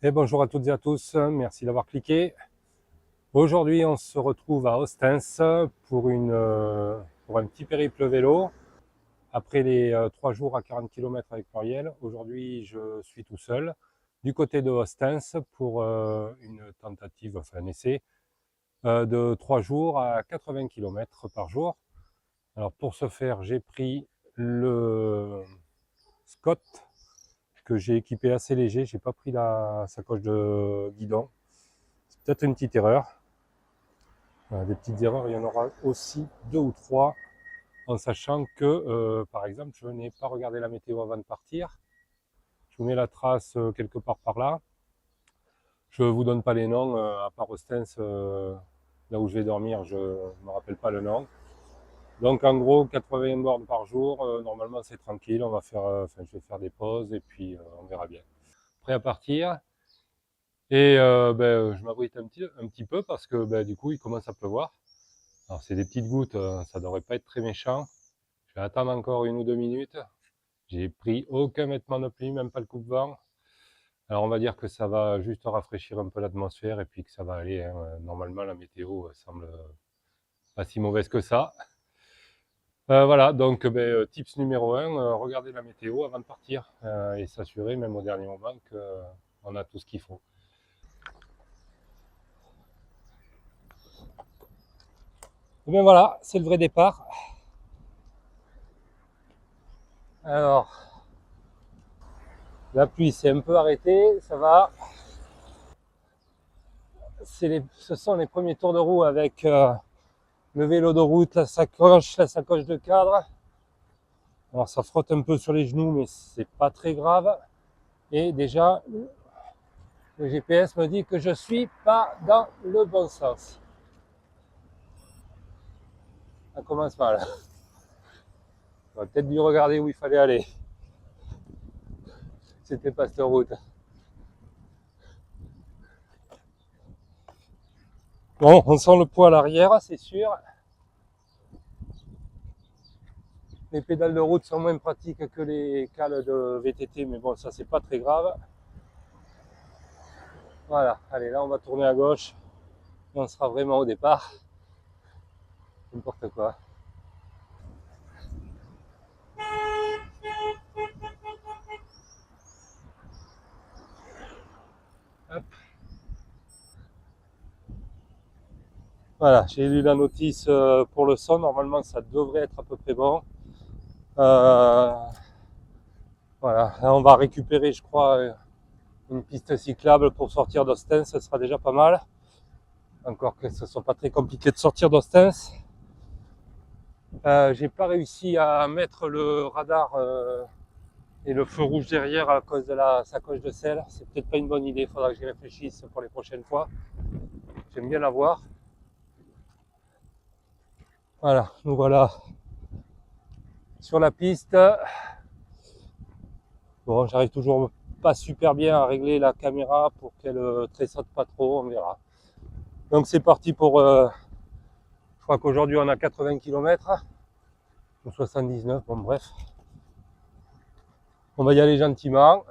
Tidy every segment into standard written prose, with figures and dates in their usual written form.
Et bonjour à toutes et à tous, merci d'avoir cliqué. Aujourd'hui, on se retrouve à Ostens pour un petit périple vélo. Après les 3 jours à 40 km avec Pluriel, aujourd'hui je suis tout seul du côté de Ostens pour une tentative, enfin un essai de 3 jours à 80 km par jour. Alors pour ce faire, j'ai pris le Scott que j'ai équipé assez léger, j'ai pas pris la sacoche de guidon. C'est peut-être une petite erreur. Des petites erreurs, il y en aura aussi 2 ou 3, en sachant que, par exemple, je n'ai pas regardé la météo avant de partir. Je vous mets la trace quelque part par là. Je ne vous donne pas les noms, à part Ostens, là où je vais dormir, je ne me rappelle pas le nom. Donc en gros, 80 bornes par jour, normalement c'est tranquille, on va faire, je vais faire des pauses et puis on verra bien. Prêt à partir. Et je m'abrite un petit peu parce que du coup il commence à pleuvoir. Alors c'est des petites gouttes, ça devrait pas être très méchant. Je vais attendre encore 1 ou 2 minutes. J'ai pris aucun vêtement de pluie, même pas le coupe-vent. Alors on va dire que ça va juste rafraîchir un peu l'atmosphère et puis que ça va aller, hein. Normalement la météo semble pas si mauvaise que ça. Voilà, donc tips numéro 1, regardez la météo avant de partir et s'assurer même au dernier moment qu'on a tout ce qu'il faut. Et bien voilà, c'est le vrai départ. Alors, la pluie s'est un peu arrêtée, ça va. Ce sont les premiers tours de roue avec le vélo de route, la sacoche de cadre. Alors ça frotte un peu sur les genoux, mais c'est pas très grave. Et déjà, le GPS me dit que je suis pas dans le bon sens. Ça commence mal. J'aurais peut-être dû regarder où il fallait aller. C'était pas cette route. Bon, on sent le poids à l'arrière, c'est sûr. Les pédales de route sont moins pratiques que les cales de VTT, mais bon, ça c'est pas très grave. Voilà, allez, là on va tourner à gauche. Et on sera vraiment au départ. N'importe quoi. Hop. Voilà, j'ai lu la notice pour le son. Normalement, ça devrait être à peu près bon. Euh, voilà, là, on va récupérer, je crois, une piste cyclable pour sortir d'Ostens. Ce sera déjà pas mal. Encore que ce ne soit pas très compliqué de sortir d'Ostens. J'ai pas réussi à mettre le radar et le feu rouge derrière à cause de la sacoche de sel. C'est peut-être pas une bonne idée. Il faudra que j'y réfléchisse pour les prochaines fois. J'aime bien la voir. Voilà, nous voilà sur la piste. Bon, j'arrive toujours pas super bien à régler la caméra pour qu'elle tressaute pas trop, on verra. Donc c'est parti pour, je crois qu'aujourd'hui on a 80 km, ou 79, bon bref. On va y aller gentiment.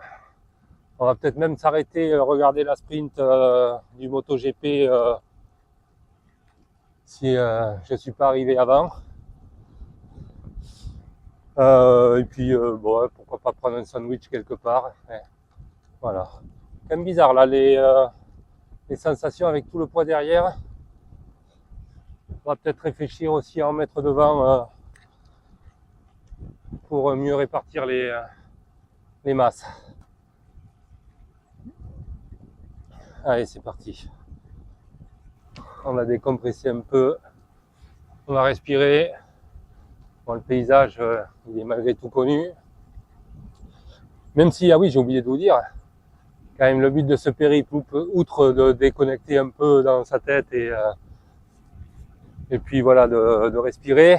On va peut-être même s'arrêter, regarder la sprint du MotoGP si je ne suis pas arrivé avant. Et puis, bon, pourquoi pas prendre un sandwich quelque part. Ouais, voilà. Quand même bizarre là, les sensations avec tout le poids derrière. On va peut-être réfléchir aussi à en mettre devant pour mieux répartir les masses. Allez, c'est parti. On va décompresser un peu. On va respirer. Bon, le paysage, il est malgré tout connu. Même si, ah oui, j'ai oublié de vous dire, quand même le but de ce périple, outre de déconnecter un peu dans sa tête et puis voilà, de respirer,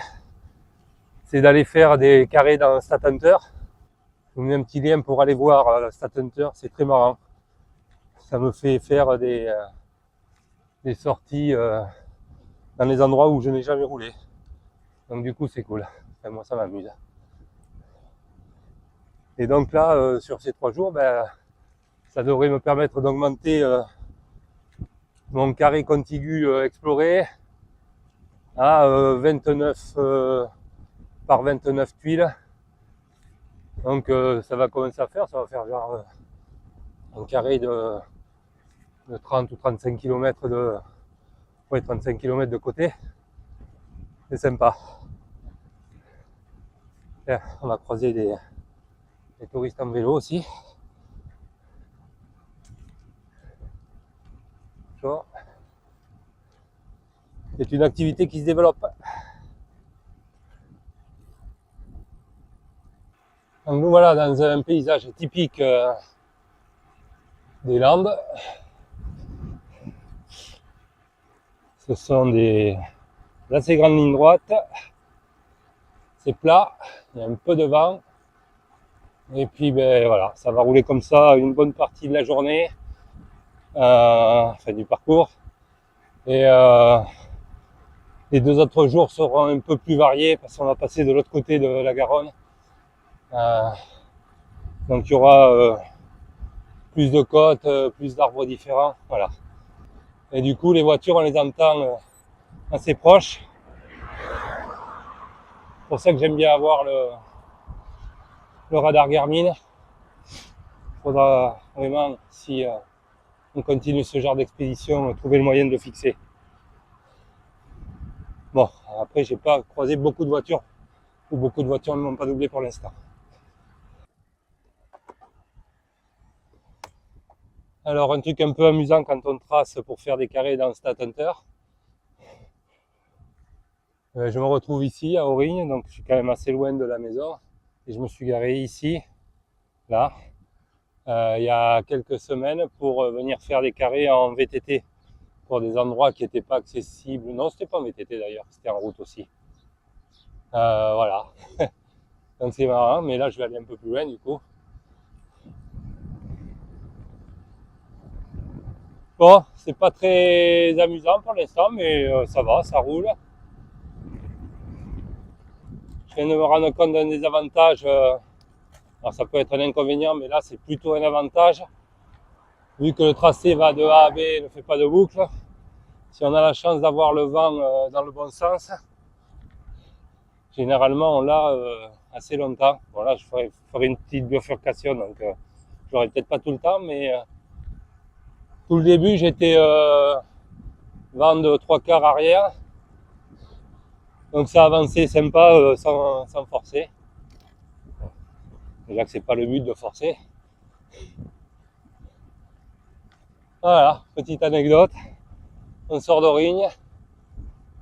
c'est d'aller faire des carrés dans Stathunter. Je vous mets un petit lien pour aller voir Stathunter, c'est très marrant. Ça me fait faire des sorties dans les endroits où je n'ai jamais roulé. Donc du coup c'est cool, enfin, moi ça m'amuse. Et donc là sur ces 3 jours, Ça devrait me permettre d'augmenter mon carré contigu exploré à 29 par 29 tuiles. Donc ça va commencer à faire, ça va faire genre un carré de 30 ou 35 km de 35 km de côté. C'est sympa. Et on va croiser des touristes en vélo aussi. C'est une activité qui se développe. Donc nous voilà dans un paysage typique des Landes. Ce sont des assez grandes lignes droites. C'est plat, il y a un peu de vent. Et puis ben voilà, ça va rouler comme ça une bonne partie de la journée, enfin du parcours. Et les 2 autres jours seront un peu plus variés parce qu'on va passer de l'autre côté de la Garonne. Donc il y aura plus de côtes, plus d'arbres différents, voilà. Et du coup les voitures on les entend assez proches. C'est pour ça que j'aime bien avoir le radar Garmin. Il faudra vraiment, si on continue ce genre d'expédition, trouver le moyen de le fixer. Bon, après j'ai pas croisé beaucoup de voitures, ou beaucoup de voitures ne m'ont pas doublé pour l'instant. Alors un truc un peu amusant quand on trace pour faire des carrés dans StatHunter. Je me retrouve ici à Aurignes, donc je suis quand même assez loin de la maison. Et je me suis garé ici, là, il y a quelques semaines pour venir faire des carrés en VTT pour des endroits qui n'étaient pas accessibles. Non, c'était pas en VTT d'ailleurs, c'était en route aussi. Voilà. Donc c'est marrant, mais là je vais aller un peu plus loin du coup. Bon, c'est pas très amusant pour l'instant, mais ça va, ça roule. Je viens de me rendre compte d'un des avantages. Alors ça peut être un inconvénient, mais là c'est plutôt un avantage. Vu que le tracé va de A à B et ne fait pas de boucle, si on a la chance d'avoir le vent dans le bon sens, généralement on l'a assez longtemps. Bon là je ferai une petite bifurcation, donc je l'aurai peut-être pas tout le temps, mais tout le début j'étais vent de 3/4 arrière. Donc ça avançait sympa sans forcer. Déjà que c'est pas le but de forcer. Voilà, petite anecdote. On sort d'Aurignes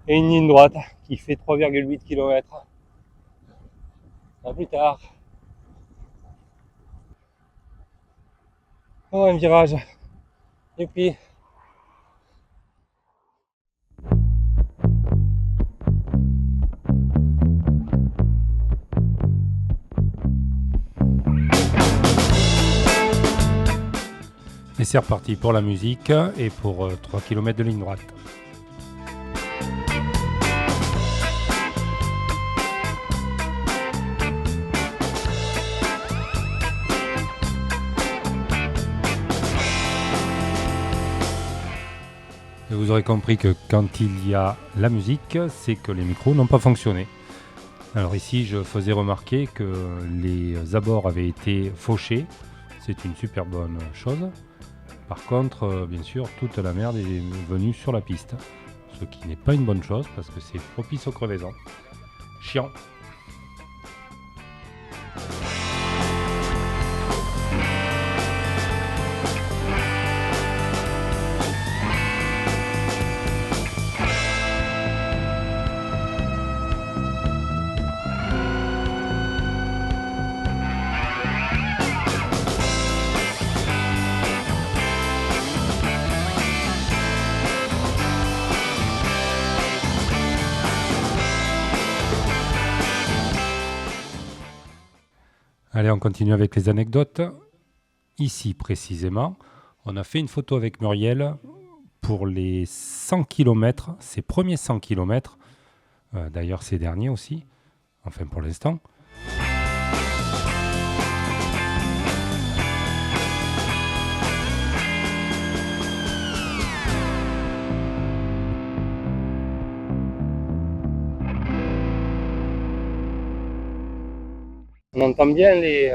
et une ligne droite qui fait 3,8 km. À plus tard. Oh, un virage. Et puis. Et c'est reparti pour la musique et pour 3 km de ligne droite. Et vous aurez compris que quand il y a la musique, c'est que les micros n'ont pas fonctionné. Alors ici, je faisais remarquer que les abords avaient été fauchés. C'est une super bonne chose. Par contre, bien sûr, toute la merde est venue sur la piste. Ce qui n'est pas une bonne chose parce que c'est propice aux crevaisons. Chiant. Allez, on continue avec les anecdotes. Ici, précisément, on a fait une photo avec Muriel pour les 100 km, ses premiers 100 km, d'ailleurs ces derniers aussi, enfin pour l'instant. On entend bien les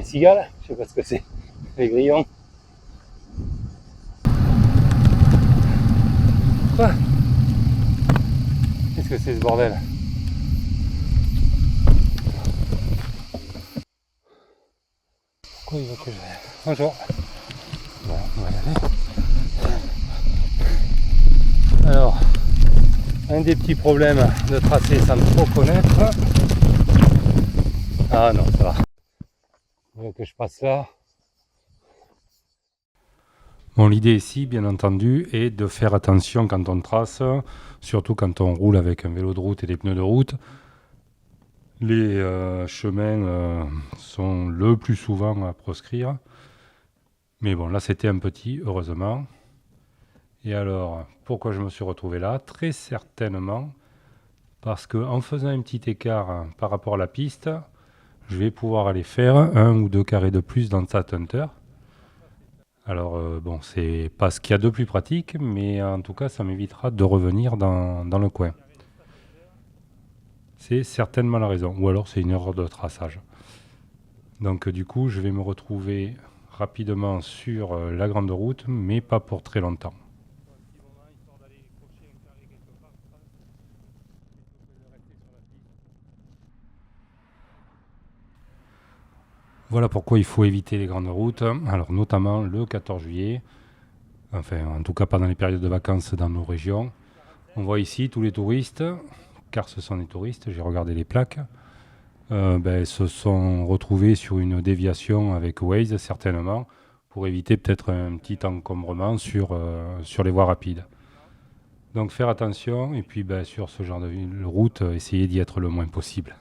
cigales, je sais pas ce que c'est, les grillons. Quoi? Qu'est-ce que c'est ce bordel? Pourquoi il veut que j'aille? Bonjour. Bon, on va y aller. Alors, un des petits problèmes de tracer sans trop connaître. Ah non, ça va. Il veut que je passe là. Bon, l'idée ici, bien entendu, est de faire attention quand on trace, surtout quand on roule avec un vélo de route et des pneus de route. Les chemins sont le plus souvent à proscrire. Mais bon, là c'était un petit, heureusement. Et alors, pourquoi je me suis retrouvé là? Très certainement parce qu'en faisant un petit écart par rapport à la piste, je vais pouvoir aller faire 1 ou 2 carrés de plus dans StatHunter. Alors bon, c'est pas ce qu'il y a de plus pratique, mais en tout cas ça m'évitera de revenir dans le coin. C'est certainement la raison, ou alors c'est une erreur de traçage. Donc du coup je vais me retrouver rapidement sur la grande route, mais pas pour très longtemps. Voilà pourquoi il faut éviter les grandes routes, alors notamment le 14 juillet, enfin en tout cas pendant les périodes de vacances dans nos régions. On voit ici tous les touristes, car ce sont des touristes, j'ai regardé les plaques, se sont retrouvés sur une déviation avec Waze certainement, pour éviter peut-être un petit encombrement sur les voies rapides. Donc faire attention, et puis sur ce genre de route, essayer d'y être le moins possible.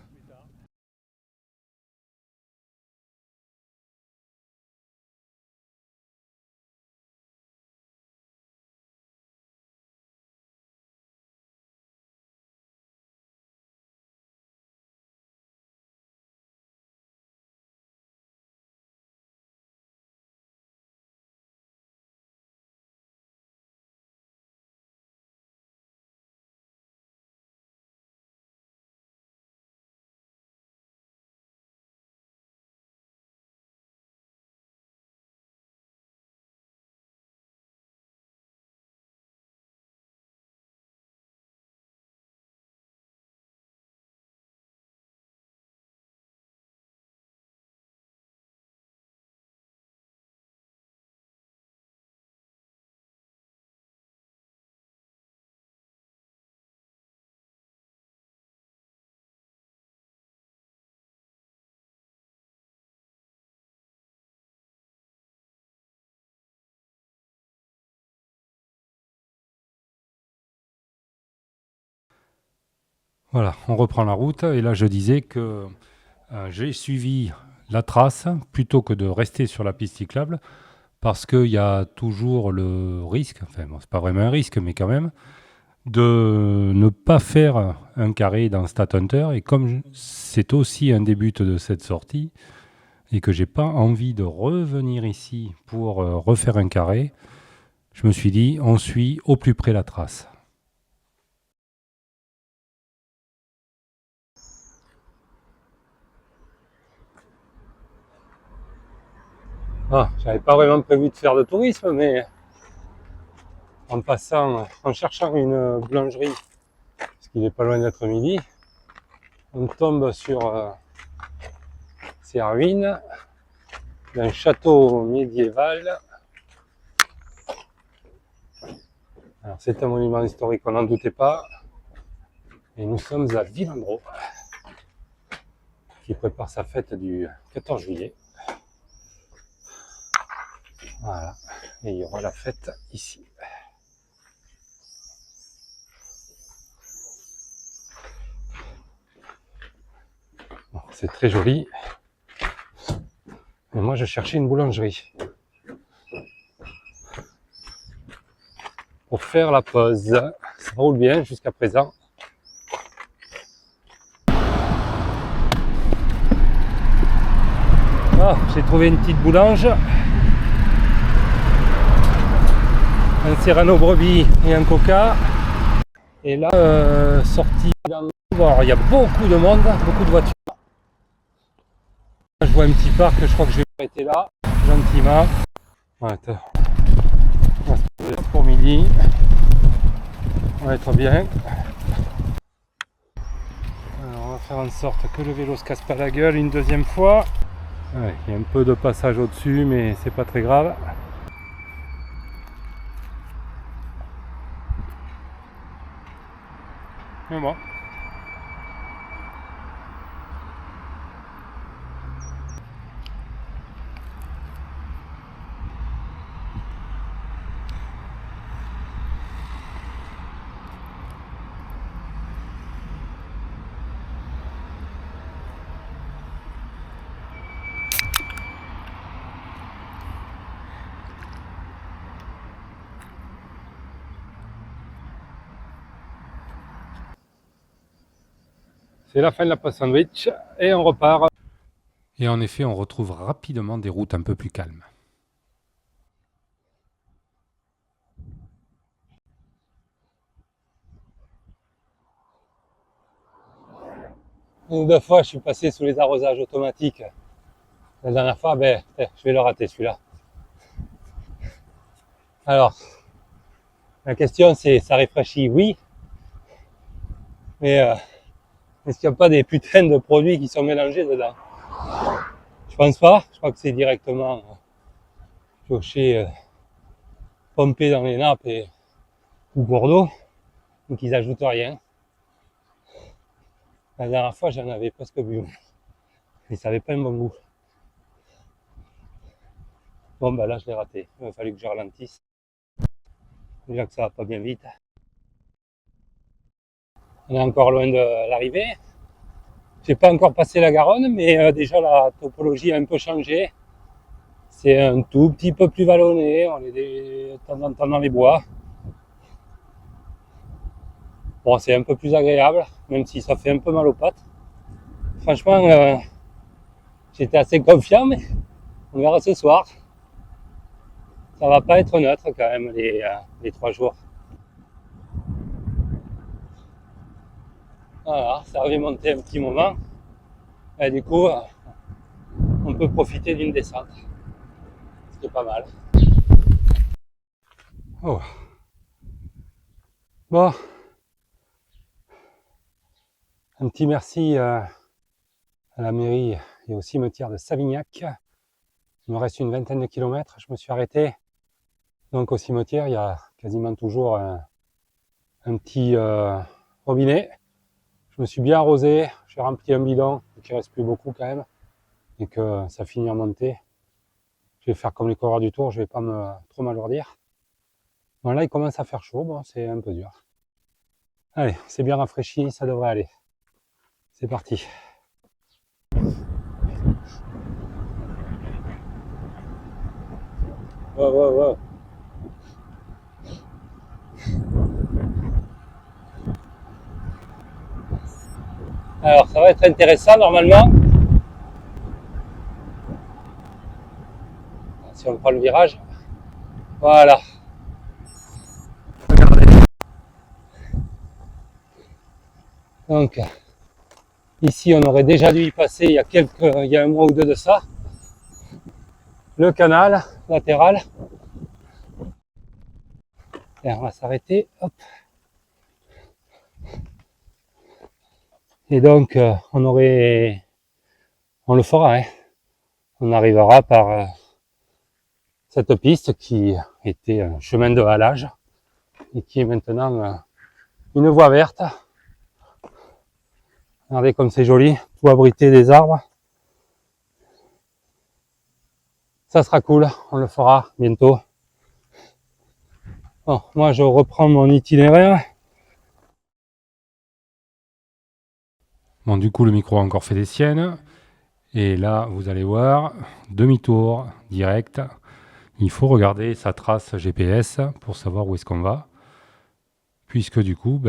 Voilà, on reprend la route, et là je disais que j'ai suivi la trace plutôt que de rester sur la piste cyclable, parce qu'il y a toujours le risque, enfin bon, c'est pas vraiment un risque, mais quand même, de ne pas faire un carré dans StatHunter. Et comme c'est aussi un des buts de cette sortie, et que j'ai pas envie de revenir ici pour refaire un carré, je me suis dit, on suit au plus près la trace. Ah, j'avais pas vraiment prévu de faire de tourisme, mais en cherchant une boulangerie, parce qu'il n'est pas loin d'être midi, on tombe sur ces ruines d'un château médiéval. Alors c'est un monument historique, on n'en doutait pas. Et nous sommes à Villandreau, qui prépare sa fête du 14 juillet. Voilà, et il y aura la fête ici. Bon, c'est très joli. Mais moi je cherchais une boulangerie pour faire la pause. Ça roule bien jusqu'à présent. Ah, j'ai trouvé une petite boulange. Un Serrano brebis et un coca. Et là, sortie dans Bon, alors il y a beaucoup de monde, beaucoup de voitures. Je vois un petit parc, je crois que je vais m'arrêter là, gentiment. Ouais, on va se poser pour midi. On va être bien. Alors, on va faire en sorte que le vélo se casse pas la gueule une deuxième fois. Ouais, il y a un peu de passage au-dessus, mais c'est pas très grave. Mais bon. C'est la fin de la pause sandwich et on repart. Et en effet, on retrouve rapidement des routes un peu plus calmes. Une ou deux fois, je suis passé sous les arrosages automatiques. La dernière fois, je vais le rater celui-là. Alors, la question c'est, ça rafraîchit, oui, mais est-ce qu'il n'y a pas des putains de produits qui sont mélangés dedans? Je pense pas. Je crois que c'est directement pioché, pompé dans les nappes ou Bordeaux, donc ils ajoutent rien. La dernière fois, j'en avais presque bu. Et ça avait pas un bon goût. Bon, là, je l'ai raté. Il a fallu que je ralentisse. Déjà que ça va pas bien vite. On est encore loin de l'arrivée. J'ai pas encore passé la Garonne, mais déjà la topologie a un peu changé. C'est un tout petit peu plus vallonné. On est de temps en temps dans les bois. Bon, c'est un peu plus agréable, même si ça fait un peu mal aux pattes. Franchement, j'étais assez confiant, mais on verra ce soir. Ça va pas être neutre quand même les 3 jours. Voilà, ça avait monté un petit moment. Et du coup, on peut profiter d'une descente. Ce qui est pas mal. Oh. Bon. Un petit merci à la mairie et au cimetière de Savignac. Il me reste une vingtaine de kilomètres. Je me suis arrêté. Donc au cimetière, il y a quasiment toujours un petit robinet. Je me suis bien arrosé. J'ai rempli un bidon, il ne reste plus beaucoup quand même. Et que ça finit en montée. Je vais faire comme les coureurs du Tour, je vais pas trop m'alourdir. Bon, là, il commence à faire chaud, bon, c'est un peu dur. Allez, c'est bien rafraîchi, ça devrait aller. C'est parti. Wow. Alors, ça va être intéressant normalement. Si on prend le virage. Voilà. Regardez. Donc, ici, on aurait déjà dû y passer il y a un mois ou deux de ça. Le canal latéral. Et on va s'arrêter. Hop. Et donc, on le fera. Hein. On arrivera par cette piste qui était un chemin de halage et qui est maintenant une voie verte. Regardez comme c'est joli, tout abrité des arbres. Ça sera cool, on le fera bientôt. Bon, moi je reprends mon itinéraire. Bon, du coup le micro a encore fait des siennes. Et là, vous allez voir, demi-tour direct. Il faut regarder sa trace GPS pour savoir où est-ce qu'on va. Puisque du coup,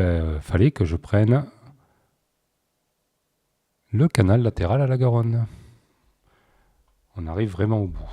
fallait que je prenne le canal latéral à la Garonne. On arrive vraiment au bout.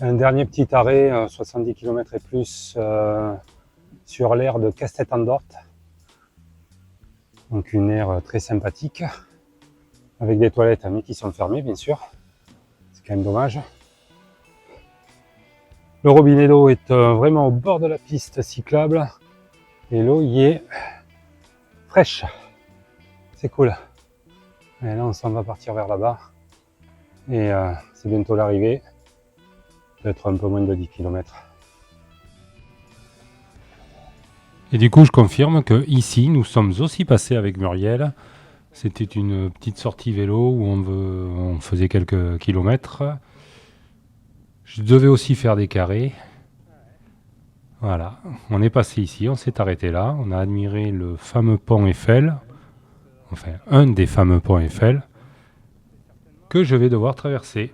Un dernier petit arrêt, 70 km et plus, sur l'aire de Castet-en-Dort. Donc une aire très sympathique, avec des toilettes mais qui sont fermées bien sûr. C'est quand même dommage. Le robinet d'eau est vraiment au bord de la piste cyclable et l'eau y est fraîche. C'est cool. Et là on s'en va partir vers là-bas et c'est bientôt l'arrivée. Peut-être un peu moins de 10 km. Et du coup, je confirme que ici, nous sommes aussi passés avec Muriel. C'était une petite sortie vélo où on faisait quelques kilomètres. Je devais aussi faire des carrés. Voilà, on est passé ici, on s'est arrêté là. On a admiré le fameux pont Eiffel. Enfin, un des fameux ponts Eiffel que je vais devoir traverser.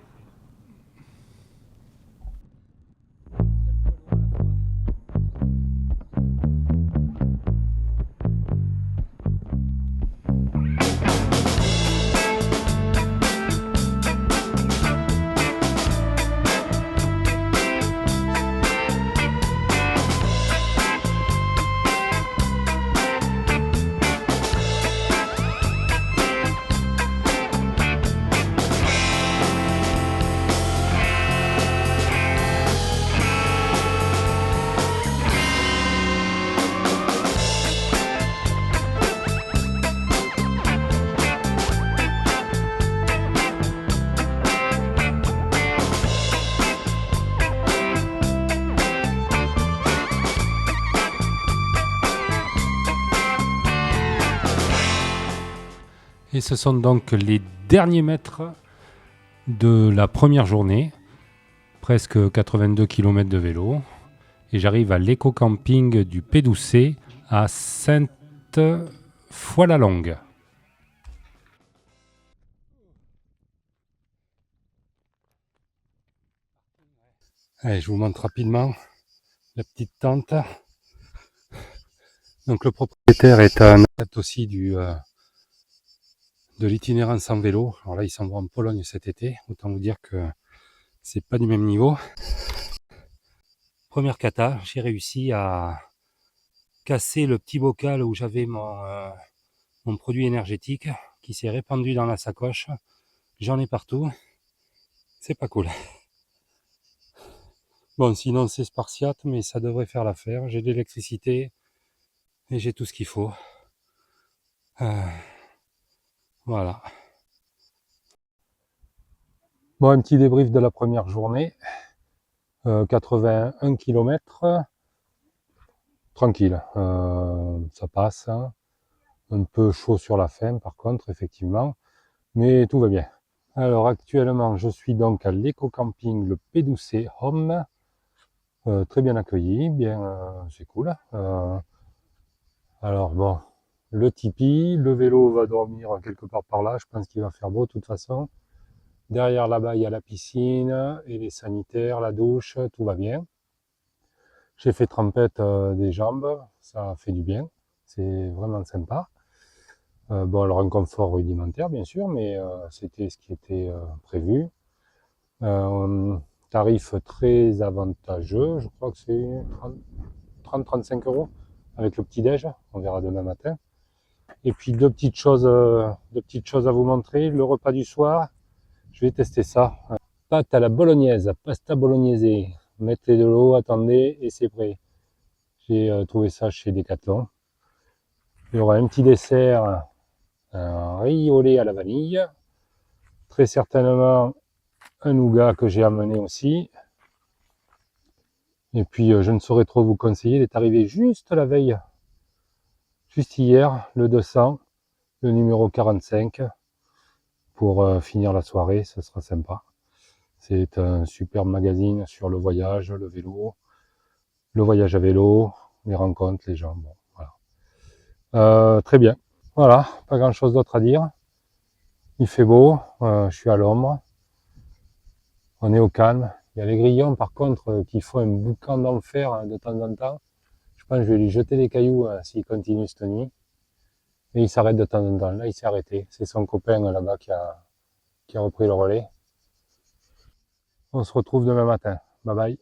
Et ce sont donc les derniers mètres de la première journée, presque 82 km de vélo. Et j'arrive à l'éco-camping du Pédoucet à Sainte-Foy-la-Longue. Allez, je vous montre rapidement la petite tente. Donc le propriétaire est un adepte aussi de l'itinérance en vélo. Alors là, il s'en va en Pologne cet été. Autant vous dire que c'est pas du même niveau. Première cata, j'ai réussi à casser le petit bocal où j'avais mon produit énergétique qui s'est répandu dans la sacoche. J'en ai partout. C'est pas cool. Bon, sinon c'est spartiate, mais ça devrait faire l'affaire. J'ai de l'électricité et j'ai tout ce qu'il faut. Voilà. Bon, un petit débrief de la première journée. 81 km. Tranquille. Ça passe. Un peu chaud sur la fin, par contre, effectivement. Mais tout va bien. Alors, actuellement, je suis donc à l'éco-camping Le Pédoucet Home. Très bien accueilli. Bien, c'est cool. Alors, bon. Le tipi, le vélo va dormir quelque part par là. Je pense qu'il va faire beau de toute façon. Derrière là-bas, il y a la piscine et les sanitaires, la douche, tout va bien. J'ai fait trempette des jambes, ça fait du bien. C'est vraiment sympa. Bon, alors un confort rudimentaire, bien sûr, mais c'était ce qui était prévu. Tarif très avantageux, je crois que c'est 30-35 € avec le petit-déj, on verra demain matin. Et puis deux petites choses à vous montrer. Le repas du soir, je vais tester ça. Pâte à la bolognaise, pasta bolognaise. Mettez de l'eau, attendez et c'est prêt. J'ai trouvé ça chez Decathlon. Il y aura un petit dessert, un riz au lait à la vanille. Très certainement un nougat que j'ai amené aussi. Et puis je ne saurais trop vous conseiller, il est arrivé juste la veille. Juste hier, le 200, le numéro 45. Pour finir la soirée, ce sera sympa. C'est un super magazine sur le voyage, le vélo, le voyage à vélo, les rencontres, les gens. Bon, voilà. Très bien. Voilà, pas grand chose d'autre à dire. Il fait beau, je suis à l'ombre. On est au calme. Il y a les grillons par contre qui font un boucan d'enfer de temps en temps. Je pense que je vais lui jeter des cailloux s'il continue cette nuit. Et il s'arrête de temps en temps. Là, il s'est arrêté. C'est son copain là-bas qui a repris le relais. On se retrouve demain matin. Bye bye.